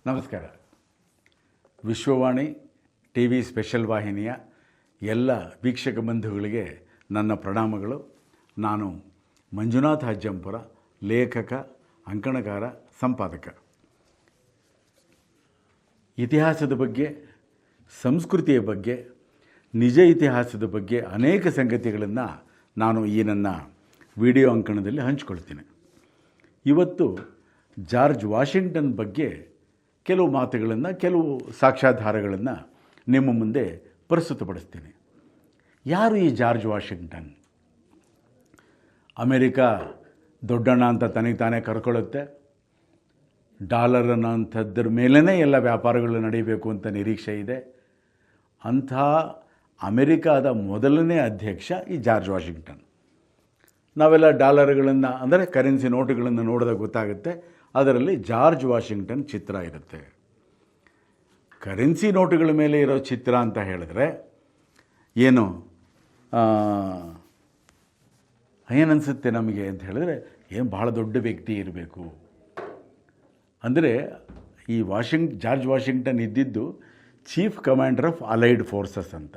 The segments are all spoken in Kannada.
ನಮಸ್ಕಾರ. ವಿಶ್ವವಾಣಿ ಟಿ ವಿ ಸ್ಪೆಷಲ್ ವಾಹಿನಿಯ ಎಲ್ಲ ವೀಕ್ಷಕ ಬಂಧುಗಳಿಗೆ ನನ್ನ ಪ್ರಣಾಮಗಳು. ನಾನು ಮಂಜುನಾಥ್ ಅಜ್ಜಂಪುರ, ಲೇಖಕ, ಅಂಕಣಕಾರ, ಸಂಪಾದಕ. ಇತಿಹಾಸದ ಬಗ್ಗೆ, ಸಂಸ್ಕೃತಿಯ ಬಗ್ಗೆ, ನಿಜ ಇತಿಹಾಸದ ಬಗ್ಗೆ ಅನೇಕ ಸಂಗತಿಗಳನ್ನು ನಾನು ಈ ನನ್ನ ವಿಡಿಯೋ ಅಂಕಣದಲ್ಲಿ ಹಂಚಿಕೊಳ್ತೀನಿ. ಇವತ್ತು ಜಾರ್ಜ್ ವಾಷಿಂಗ್ಟನ್ ಬಗ್ಗೆ ಕೆಲವು ಮಾತುಗಳನ್ನು, ಕೆಲವು ಸಾಕ್ಷ್ಯಾಧಾರಗಳನ್ನು ನಿಮ್ಮ ಮುಂದೆ ಪ್ರಸ್ತುತಪಡಿಸ್ತೀನಿ. ಯಾರು ಈ ಜಾರ್ಜ್ ವಾಷಿಂಗ್ಟನ್? ಅಮೇರಿಕಾ ದೊಡ್ಡಣ್ಣ ಅಂತ ತನಗೆ ತಾನೇ ಕರ್ಕೊಳ್ಳುತ್ತೆ. ಡಾಲರ್ ಅನ್ನೋಂಥದ್ರ ಮೇಲೇ ಎಲ್ಲ ವ್ಯಾಪಾರಗಳು ನಡೀಬೇಕು ಅಂತ ನಿರೀಕ್ಷೆ ಇದೆ. ಅಂಥ ಅಮೇರಿಕಾದ ಮೊದಲನೇ ಅಧ್ಯಕ್ಷ ಈ ಜಾರ್ಜ್ ವಾಷಿಂಗ್ಟನ್. ನಾವೆಲ್ಲ ಡಾಲರ್ಗಳನ್ನು ಅಂದರೆ ಕರೆನ್ಸಿ ನೋಟುಗಳನ್ನು ನೋಡಿದಾಗ ಗೊತ್ತಾಗುತ್ತೆ, ಅದರಲ್ಲಿ ಜಾರ್ಜ್ ವಾಷಿಂಗ್ಟನ್ ಚಿತ್ರ ಇರುತ್ತೆ. ಕರೆನ್ಸಿ ನೋಟುಗಳ ಮೇಲೆ ಇರೋ ಚಿತ್ರ ಅಂತ ಹೇಳಿದ್ರೆ ಏನು ಏನನ್ಸುತ್ತೆ ನಮಗೆ ಅಂತ ಹೇಳಿದ್ರೆ, ಏನು ಭಾಳ ದೊಡ್ಡ ವ್ಯಕ್ತಿ ಇರಬೇಕು. ಅಂದರೆ ಈ ಜಾರ್ಜ್ ವಾಷಿಂಗ್ಟನ್ ಇದ್ದಿದ್ದು chief commander of allied forces ಅಂತ.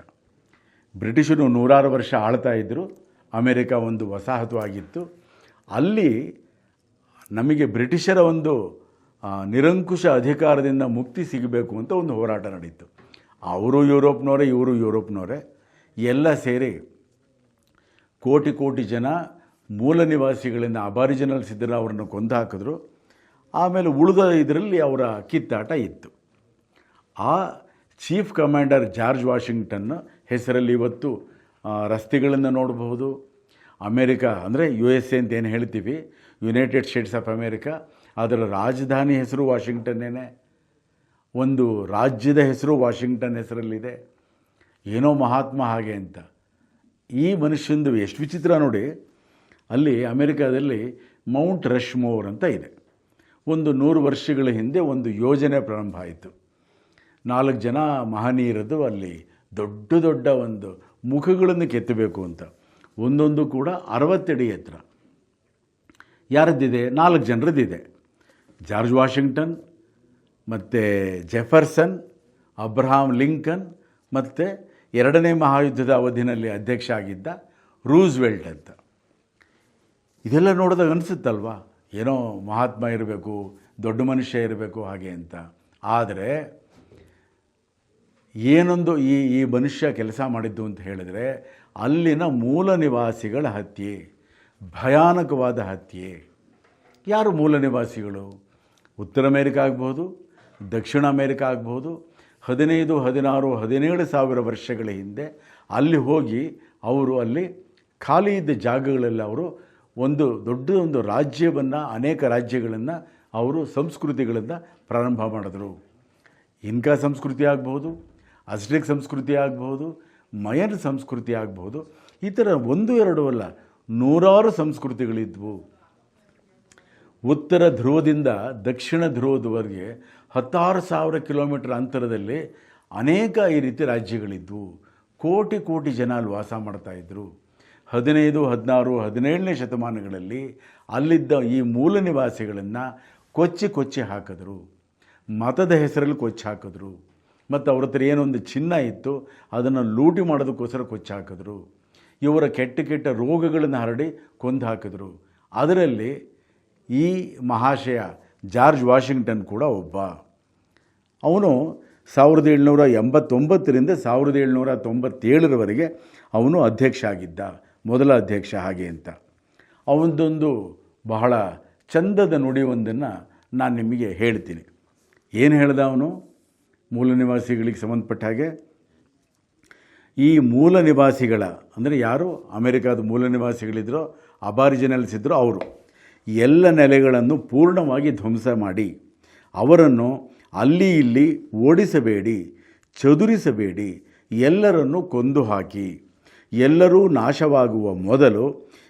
ಬ್ರಿಟಿಷರು 106 ವರ್ಷ ಆಳ್ತಾ ಇದ್ದರು. ಅಮೇರಿಕಾ ಒಂದು ವಸಾಹತು ಆಗಿತ್ತು. ಅಲ್ಲಿ ನಮಗೆ ಬ್ರಿಟಿಷರ ಒಂದು ನಿರಂಕುಶ ಅಧಿಕಾರದಿಂದ ಮುಕ್ತಿ ಸಿಗಬೇಕು ಅಂತ ಒಂದು ಹೋರಾಟ ನಡೀತು. ಅವರು ಯುರೋಪ್ನವರೇ, ಇವರು ಯುರೋಪ್ನವರೇ, ಎಲ್ಲ ಸೇರಿ ಕೋಟಿ ಕೋಟಿ ಜನ ಮೂಲ ನಿವಾಸಿಗಳಿಂದ ಅಬಾರಿಜಿನಲ್ಸ್ ಇದ್ದರೆ ಅವರನ್ನು ಕೊಂದು ಹಾಕಿದ್ರು. ಆಮೇಲೆ ಉಳಿದ ಇದರಲ್ಲಿ ಅವರ ಕಿತ್ತಾಟ ಇತ್ತು. ಆ ಚೀಫ್ ಕಮಾಂಡರ್ ಜಾರ್ಜ್ ವಾಷಿಂಗ್ಟನ್ ಹೆಸರಲ್ಲಿ ಇವತ್ತು ರಸ್ತೆಗಳನ್ನು ನೋಡಬಹುದು. ಅಮೇರಿಕಾ ಅಂದರೆ USA ಅಂತ ಏನು ಹೇಳ್ತೀವಿ, ಯುನೈಟೆಡ್ ಸ್ಟೇಟ್ಸ್ ಆಫ್ ಅಮೇರಿಕಾ, ಅದರ ರಾಜಧಾನಿ ಹೆಸರು ವಾಷಿಂಗ್ಟನ್ನೇ. ಒಂದು ರಾಜ್ಯದ ಹೆಸರು ವಾಷಿಂಗ್ಟನ್ ಹೆಸರಲ್ಲಿದೆ. ಏನೋ ಮಹಾತ್ಮ ಹಾಗೆ ಅಂತ. ಈ ಮನುಷ್ಯಂದು ಎಷ್ಟು ವಿಚಿತ್ರ ನೋಡಿ. ಅಲ್ಲಿ ಅಮೇರಿಕಾದಲ್ಲಿ ಮೌಂಟ್ ರಶ್ಮೋರ್ ಅಂತ ಇದೆ. ಒಂದು 100 ವರ್ಷಗಳ ಹಿಂದೆ ಒಂದು ಯೋಜನೆ ಪ್ರಾರಂಭ ಆಯಿತು. 4 ಜನ ಮಹನೀಯರದು ಅಲ್ಲಿ ದೊಡ್ಡ ದೊಡ್ಡ ಒಂದು ಮುಖಗಳನ್ನು ಕೆತ್ತಬೇಕು ಅಂತ. ಒಂದೊಂದು ಕೂಡ 60 ಅಡಿ ಎತ್ತರ. ಯಾರದ್ದಿದೆ? 4 ಜನರದ್ದಿದೆ. ಜಾರ್ಜ್ ವಾಷಿಂಗ್ಟನ್ ಮತ್ತು ಜೆಫರ್ಸನ್, ಅಬ್ರಹಾಂ ಲಿಂಕನ್ ಮತ್ತು 2ನೇ ಮಹಾಯುದ್ಧದ ಅವಧಿನಲ್ಲಿ ಅಧ್ಯಕ್ಷ ಆಗಿದ್ದ ರೂಸ್ವೆಲ್ಟ್ ಅಂತ. ಇದೆಲ್ಲ ನೋಡಿದಾಗ ಅನಿಸುತ್ತಲ್ವ, ಏನೋ ಮಹಾತ್ಮ ಇರಬೇಕು, ದೊಡ್ಡ ಮನುಷ್ಯ ಇರಬೇಕು ಹಾಗೆ ಅಂತ. ಆದರೆ ಏನೊಂದು ಈ ಮನುಷ್ಯ ಕೆಲಸ ಮಾಡಿದ್ದು ಅಂತ ಹೇಳಿದರೆ, ಅಲ್ಲಿನ ಮೂಲ ನಿವಾಸಿಗಳ ಹತ್ಯೆ, ಭಯಾನಕವಾದ ಹತ್ಯೆ. ಯಾರು ಮೂಲ ನಿವಾಸಿಗಳು? ಉತ್ತರ ಅಮೇರಿಕಾ ಆಗ್ಬೋದು, ದಕ್ಷಿಣ ಅಮೇರಿಕಾ ಆಗ್ಬೋದು. 15, 16, 17 ಸಾವಿರ ವರ್ಷಗಳ ಹಿಂದೆ ಅಲ್ಲಿ ಹೋಗಿ ಅವರು ಅಲ್ಲಿ ಖಾಲಿ ಇದ್ದ ಜಾಗಗಳಲ್ಲಿ ಅವರು ಒಂದು ದೊಡ್ಡದೊಂದು ರಾಜ್ಯವನ್ನು, ಅನೇಕ ರಾಜ್ಯಗಳನ್ನು ಅವರು ಸಂಸ್ಕೃತಿಗಳಿಂದ ಪ್ರಾರಂಭ ಮಾಡಿದ್ರು. ಇನ್ಕಾ ಸಂಸ್ಕೃತಿ ಆಗ್ಬೋದು, ಅಜ್ಟೆಕ್ ಸಂಸ್ಕೃತಿ ಆಗ್ಬೋದು, ಮಯನ್ ಸಂಸ್ಕೃತಿ ಆಗ್ಬೋದು. ಈ ಥರ 1-2 ಅಲ್ಲ, 100 ಸಂಸ್ಕೃತಿಗಳಿದ್ವು. ಉತ್ತರ ಧ್ರುವದಿಂದ ದಕ್ಷಿಣ ಧ್ರುವದವರೆಗೆ 16,000 ಕಿಲೋಮೀಟರ್ ಅಂತರದಲ್ಲಿ ಅನೇಕ ಈ ರೀತಿ ರಾಜ್ಯಗಳಿದ್ವು. ಕೋಟಿ ಕೋಟಿ ಜನ ಅಲ್ಲಿ ವಾಸ ಮಾಡ್ತಾಯಿದ್ರು. 15, 16, 17ನೇ ಶತಮಾನಗಳಲ್ಲಿ ಅಲ್ಲಿದ್ದ ಈ ಮೂಲ ನಿವಾಸಿಗಳನ್ನು ಕೊಚ್ಚಿ ಹಾಕಿದ್ರು. ಮತದ ಹೆಸರಲ್ಲಿ ಕೊಚ್ಚಿ ಹಾಕಿದ್ರು. ಮತ್ತು ಅವ್ರ ಹತ್ರ ಏನೊಂದು ಚಿನ್ನ ಇತ್ತು ಅದನ್ನು ಲೂಟಿ ಮಾಡೋದಕ್ಕೋಸ್ಕರ ಕೊಚ್ಚಿ ಹಾಕಿದ್ರು. ಇವರ ಕೆಟ್ಟ ರೋಗಗಳನ್ನು ಹರಡಿ ಕೊಂದು ಹಾಕಿದ್ರು. ಅದರಲ್ಲಿ ಈ ಮಹಾಶಯ ಜಾರ್ಜ್ ವಾಷಿಂಗ್ಟನ್ ಕೂಡ ಒಬ್ಬ. ಅವನು 1789ರಿಂದ 1797ರವರೆಗೆ ಅವನು ಅಧ್ಯಕ್ಷ ಆಗಿದ್ದ, ಮೊದಲ ಅಧ್ಯಕ್ಷ ಹಾಗೆ ಅಂತ. ಅವನದೊಂದು ಬಹಳ ಚಂದದ ನುಡಿಯೊಂದನ್ನು ನಾನು ನಿಮಗೆ ಹೇಳ್ತೀನಿ. ಏನು ಹೇಳ್ದ ಅವನು? ಮೂಲ ನಿವಾಸಿಗಳಿಗೆ ಸಂಬಂಧಪಟ್ಟ ಹಾಗೆ, ಈ ಮೂಲ ನಿವಾಸಿಗಳ ಅಂದರೆ ಯಾರು ಅಮೇರಿಕಾದ ಮೂಲ ನಿವಾಸಿಗಳಿದ್ರೋ, ಅಬಾರಿಜಿನಲ್ಸ್ ಇದ್ರೋ, ಅವರು ಎಲ್ಲ ನೆಲೆಗಳನ್ನು ಪೂರ್ಣವಾಗಿ ಧ್ವಂಸ ಮಾಡಿ ಅವರನ್ನು ಅಲ್ಲಿ ಇಲ್ಲಿ ಓಡಿಸಬೇಡಿ, ಚದುರಿಸಬೇಡಿ, ಎಲ್ಲರನ್ನು ಕೊಂದು ಹಾಕಿ. ಎಲ್ಲರೂ ನಾಶವಾಗುವ ಮೊದಲು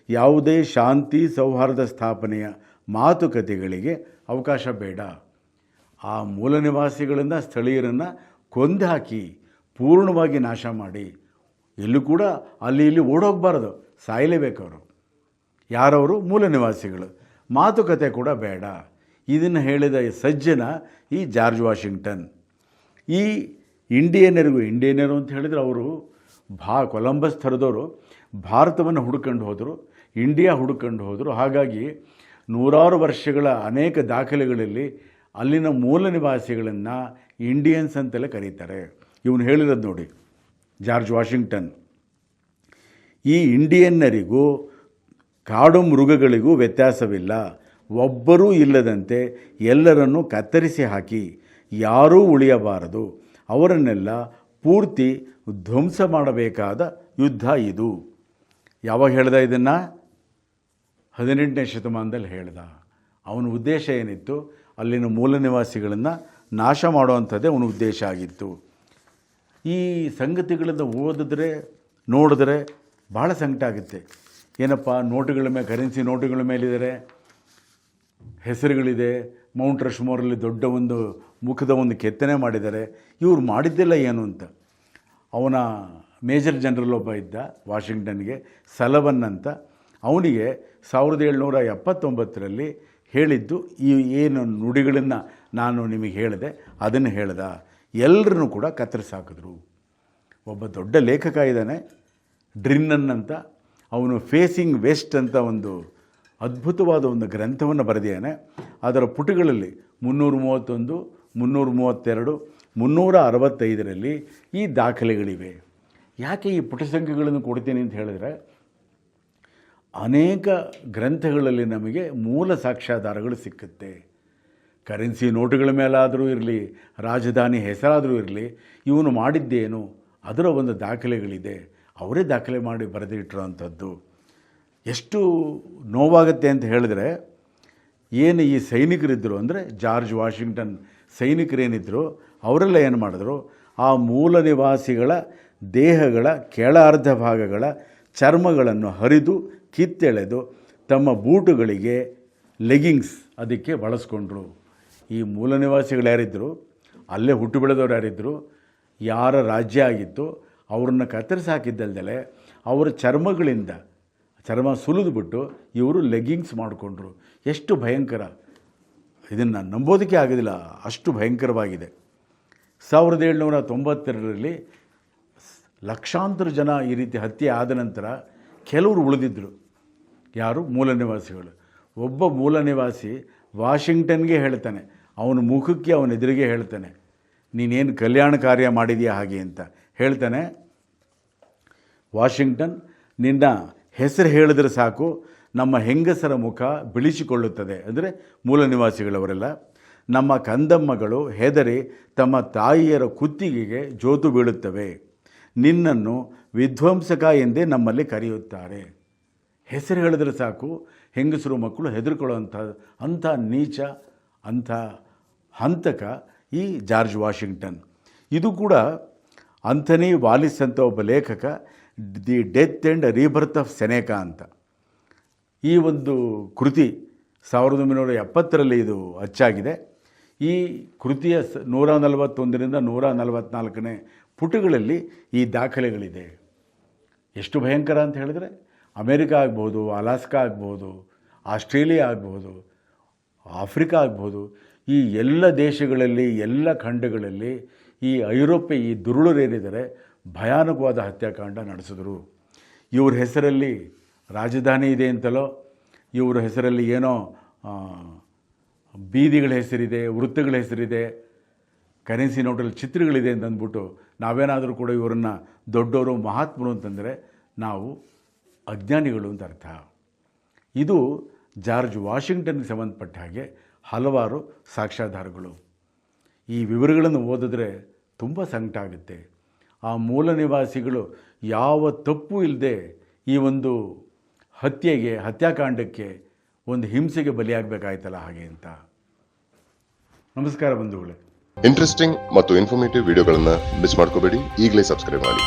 ಯಾವುದೇ ಶಾಂತಿ ಸೌಹಾರ್ದ ಸ್ಥಾಪನೆಯ ಮಾತುಕತೆಗಳಿಗೆ ಅವಕಾಶ ಬೇಡ. ಆ ಮೂಲ ನಿವಾಸಿಗಳನ್ನು, ಸ್ಥಳೀಯರನ್ನು ಕೊಂದು ಹಾಕಿ ಪೂರ್ಣವಾಗಿ ನಾಶ ಮಾಡಿ. ಎಲ್ಲೂ ಕೂಡ ಅಲ್ಲಿ ಇಲ್ಲಿ ಓಡೋಗಬಾರ್ದು, ಸಾಯಲೇಬೇಕು ಅವರು. ಯಾರವರು? ಮೂಲ ನಿವಾಸಿಗಳು. ಮಾತುಕತೆ ಕೂಡ ಬೇಡ. ಇದನ್ನು ಹೇಳಿದ ಸಜ್ಜನ ಈ ಜಾರ್ಜ್ ವಾಷಿಂಗ್ಟನ್. ಈ ಇಂಡಿಯನ್ನರು ಅಂತ ಹೇಳಿದರೆ ಅವರು ಕೊಲಂಬಸ್ ಥರದವರು ಭಾರತವನ್ನು ಹುಡುಕೊಂಡು ಹೋದರು, ಇಂಡಿಯಾ ಹುಡುಕೊಂಡು ಹೋದರು. ಹಾಗಾಗಿ ನೂರಾರು ವರ್ಷಗಳ ಅನೇಕ ದಾಖಲೆಗಳಲ್ಲಿ ಅಲ್ಲಿನ ಮೂಲ ನಿವಾಸಿಗಳನ್ನು ಇಂಡಿಯನ್ಸ್ ಅಂತಲೇ ಕರೀತಾರೆ. ಇವನು ಹೇಳಿರೋದು ನೋಡಿ, ಜಾರ್ಜ್ ವಾಷಿಂಗ್ಟನ್, ಈ ಇಂಡಿಯನ್ನರಿಗೂ ಕಾಡು ಮೃಗಗಳಿಗೂ ವ್ಯತ್ಯಾಸವಿಲ್ಲ. ಒಬ್ಬರೂ ಇಲ್ಲದಂತೆ ಎಲ್ಲರನ್ನೂ ಕತ್ತರಿಸಿ ಹಾಕಿ ಯಾರೂ ಉಳಿಯಬಾರದು. ಅವರನ್ನೆಲ್ಲ ಪೂರ್ತಿ ಧ್ವಂಸ ಮಾಡಬೇಕಾದ ಯುದ್ಧ ಇದು. ಯಾವಾಗ ಹೇಳ್ದ ಇದನ್ನು? 18ನೇ ಶತಮಾನದಲ್ಲಿ ಹೇಳ್ದ. ಅವನ ಉದ್ದೇಶ ಏನಿತ್ತು? ಅಲ್ಲಿನ ಮೂಲ ನಿವಾಸಿಗಳನ್ನು ನಾಶ ಮಾಡುವಂಥದ್ದೇ ಅವನ ಉದ್ದೇಶ ಆಗಿತ್ತು. ಈ ಸಂಗತಿಗಳನ್ನು ಓದಿದ್ರೆ ನೋಡಿದ್ರೆ ಭಾಳ ಸಂಕಟ ಆಗುತ್ತೆ. ಏನಪ್ಪ, ನೋಟುಗಳ ಮೇಲೆ, ಕರೆನ್ಸಿ ನೋಟುಗಳ ಮೇಲಿದ್ದಾರೆ, ಹೆಸರುಗಳಿದೆ, ಮೌಂಟ್ ರಶ್ಮೋರಲ್ಲಿ ದೊಡ್ಡ ಒಂದು ಮುಖದ ಒಂದು ಕೆತ್ತನೆ ಮಾಡಿದ್ದಾರೆ. ಇವ್ರು ಮಾಡಿದ್ದೆಲ್ಲ ಏನು ಅಂತ. ಅವನ ಮೇಜರ್ ಜನರಲ್ ಒಬ್ಬ ಇದ್ದ ವಾಷಿಂಗ್ಟನ್ಗೆ, ಸಲವನ್ ಅಂತ. ಅವನಿಗೆ 1779ರಲ್ಲಿ ಹೇಳಿದ್ದು ಈ ಏನು ನುಡಿಗಳನ್ನು ನಾನು ನಿಮಗೆ ಹೇಳಿದೆ ಅದನ್ನು ಹೇಳ್ದ. ಎಲ್ಲರನ್ನೂ ಕೂಡ ಕತ್ತರಿಸಾಕಿದ್ರು. ಒಬ್ಬ ದೊಡ್ಡ ಲೇಖಕ ಇದ್ದಾನೆ, ಡ್ರಿನ್ನನ್ ಅಂತ. ಅವನು ಫೇಸಿಂಗ್ ವೆಸ್ಟ್ ಅಂತ ಒಂದು ಅದ್ಭುತವಾದ ಒಂದು ಗ್ರಂಥವನ್ನು ಬರೆದಿದ್ದಾನೆ. ಅದರ ಪುಟಗಳಲ್ಲಿ 331, 332, 365ರಲ್ಲಿ ಈ ದಾಖಲೆಗಳಿವೆ. ಯಾಕೆ ಈ ಪುಟ ಸಂಖ್ಯೆಗಳನ್ನು ಕೊಡ್ತೀನಿ ಅಂತ ಹೇಳಿದ್ರೆ, ಅನೇಕ ಗ್ರಂಥಗಳಲ್ಲಿ ನಮಗೆ ಮೂಲ ಸಾಕ್ಷ್ಯಾಧಾರಗಳು ಸಿಕ್ಕುತ್ತೆ. ಕರೆನ್ಸಿ ನೋಟುಗಳ ಮೇಲಾದರೂ ಇರಲಿ, ರಾಜಧಾನಿ ಹೆಸರಾದರೂ ಇರಲಿ, ಇವನು ಮಾಡಿದ್ದೇನು ಅದರ ಒಂದು ದಾಖಲೆಗಳಿದೆ. ಅವರೇ ದಾಖಲೆ ಮಾಡಿ ಬರೆದಿಟ್ಟಿರೋವಂಥದ್ದು. ಎಷ್ಟು ನೋವಾಗುತ್ತೆ ಅಂತ ಹೇಳಿದ್ರೆ, ಏನು ಈ ಸೈನಿಕರಿದ್ದರು ಅಂದರೆ ಜಾರ್ಜ್ ವಾಷಿಂಗ್ಟನ್ ಸೈನಿಕರೇನಿದ್ದರು ಅವರೆಲ್ಲ ಏನು ಮಾಡಿದ್ರು, ಆ ಮೂಲ ನಿವಾಸಿಗಳ ದೇಹಗಳ ಕೆಳ ಅರ್ಧ ಭಾಗಗಳ ಚರ್ಮಗಳನ್ನು ಹರಿದು ಕಿತ್ತೆಳೆದು ತಮ್ಮ ಬೂಟುಗಳಿಗೆ ಲೆಗಿಂಗ್ಸ್ ಅದಕ್ಕೆ ಬಳಸ್ಕೊಂಡ್ರು. ಈ ಮೂಲ ನಿವಾಸಿಗಳು ಯಾರಿದ್ದರು, ಅಲ್ಲೇ ಹುಟ್ಟು ಬೆಳೆದವ್ರು ಯಾರಿದ್ದರು, ಯಾರ ರಾಜ್ಯ ಆಗಿತ್ತು ಅವ್ರನ್ನ ಕತ್ತರಿಸಿ ಹಾಕಿದ್ದಲ್ದಲೆ ಅವರ ಚರ್ಮ ಸುಲಿದುಬಿಟ್ಟು ಇವರು ಲೆಗ್ಗಿಂಗ್ಸ್ ಮಾಡಿಕೊಂಡ್ರು. ಎಷ್ಟು ಭಯಂಕರ! ಇದನ್ನು ನಂಬೋದಕ್ಕೆ ಆಗೋದಿಲ್ಲ, ಅಷ್ಟು ಭಯಂಕರವಾಗಿದೆ. 1792ರಲ್ಲಿ ಲಕ್ಷಾಂತರ ಜನ ಈ ರೀತಿ ಹತ್ಯೆ ಆದ ನಂತರ ಕೆಲವರು ಉಳಿದಿದ್ದರು. ಯಾರು? ಮೂಲ ನಿವಾಸಿಗಳು. ಒಬ್ಬ ಮೂಲ ನಿವಾಸಿ ವಾಷಿಂಗ್ಟನ್ಗೆ ಹೇಳ್ತಾನೆ, ಅವನ ಮುಖಕ್ಕೆ ಅವನ ಎದುರಿಗೆ ಹೇಳ್ತಾನೆ, ನೀನೇನು ಕಲ್ಯಾಣ ಕಾರ್ಯ ಮಾಡಿದೆಯಾ ಹಾಗೆ ಅಂತ ಹೇಳ್ತಾನೆ. ವಾಷಿಂಗ್ಟನ್, ನಿನ್ನ ಹೆಸರು ಹೇಳಿದ್ರೆ ಸಾಕು ನಮ್ಮ ಹೆಂಗಸರ ಮುಖ ಬಿಳಿಸಿಕೊಳ್ಳುತ್ತದೆ. ಅಂದರೆ ಮೂಲ ನಿವಾಸಿಗಳವರೆಲ್ಲ, ನಮ್ಮ ಕಂದಮ್ಮಗಳು ಹೆದರಿ ತಮ್ಮ ತಾಯಿಯರ ಕುತ್ತಿಗೆಗೆ ಜೋತು ಬೀಳುತ್ತವೆ. ನಿನ್ನನ್ನು ವಿಧ್ವಂಸಕ ಎಂದೇ ನಮ್ಮಲ್ಲಿ ಕರೆಯುತ್ತಾರೆ. ಹೆಸರು ಹೇಳಿದ್ರೆ ಸಾಕು ಹೆಂಗಸರು ಮಕ್ಕಳು ಅಂಥ ನೀಚ, ಅಂಥ ಹಂತಕ ಈ ಜಾರ್ಜ್ ವಾಷಿಂಗ್ಟನ್. ಇದು ಕೂಡ ಅಂಥನಿ ವಾಲಿಸ್ ಅಂತ ಒಬ್ಬ ಲೇಖಕ the death and rebirth of Seneca ಅಂತ ಈ ಒಂದು ಕೃತಿ 1970ರಲ್ಲಿ ಇದು ಅಚ್ಚಾಗಿದೆ. ಈ ಕೃತಿಯ 141ರಿಂದ 144ನೇ ಪುಟಗಳಲ್ಲಿ ಈ ದಾಖಲೆಗಳಿದೆ. ಎಷ್ಟು ಭಯಂಕರ ಅಂತ ಹೇಳಿದ್ರೆ, ಅಮೇರಿಕಾ ಆಗ್ಬೋದು, ಅಲಾಸ್ಕಾ ಆಗ್ಬೋದು, ಆಸ್ಟ್ರೇಲಿಯಾ ಆಗ್ಬೋದು, ಆಫ್ರಿಕಾ ಆಗ್ಬೋದು, ಈ ಎಲ್ಲ ದೇಶಗಳಲ್ಲಿ, ಎಲ್ಲ ಖಂಡಗಳಲ್ಲಿ ಈ ಐರೋಪ್ಯ ಈ ದುರುಳರೇನಿದ್ದಾರೆ ಭಯಾನಕವಾದ ಹತ್ಯಾಕಾಂಡ ನಡೆಸಿದ್ರು. ಇವ್ರ ಹೆಸರಲ್ಲಿ ರಾಜಧಾನಿ ಇದೆ ಅಂತಲೋ, ಇವರ ಹೆಸರಲ್ಲಿ ಏನೋ ಬೀದಿಗಳ ಹೆಸರಿದೆ, ವೃತ್ತಗಳ ಹೆಸರಿದೆ, ಕರೆನ್ಸಿ ನೋಟಲ್ಲಿ ಚಿತ್ರಗಳಿದೆ ಅಂತ ಅಂದ್ಬಿಟ್ಟು ನಾವೇನಾದರೂ ಕೂಡ ಇವರನ್ನು ದೊಡ್ಡವರು, ಮಹಾತ್ಮರು ಅಂತಂದರೆ ನಾವು ಅಜ್ಞಾನಿಗಳು ಅಂತ ಅರ್ಥ. ಇದು ಜಾರ್ಜ್ ವಾಷಿಂಗ್ಟನ್ಗೆ ಸಂಬಂಧಪಟ್ಟ ಹಾಗೆ ಹಲವಾರು ಸಾಕ್ಷ್ಯಾಧಾರಗಳು. ಈ ವಿವರಗಳನ್ನು ಓದಿದ್ರೆ ತುಂಬ ಸಂಕಟ ಆಗುತ್ತೆ. ಆ ಮೂಲ ನಿವಾಸಿಗಳು ಯಾವ ತಪ್ಪು ಇಲ್ಲದೆ ಈ ಒಂದು ಹತ್ಯಾಕಾಂಡಕ್ಕೆ ಒಂದು ಹಿಂಸೆಗೆ ಬಲಿಯಾಗಬೇಕಾಯ್ತಲ್ಲ ಹಾಗೆ ಅಂತ. ನಮಸ್ಕಾರ ಬಂಧುಗಳೇ. ಇಂಟ್ರೆಸ್ಟಿಂಗ್ ಮತ್ತು ಇನ್ಫಾರ್ಮೇಟಿವ್ ವಿಡಿಯೋಗಳನ್ನು ಮಿಸ್ ಮಾಡ್ಕೋಬೇಡಿ. ಈಗಲೇ ಸಬ್ಸ್ಕ್ರೈಬ್ ಮಾಡಿ.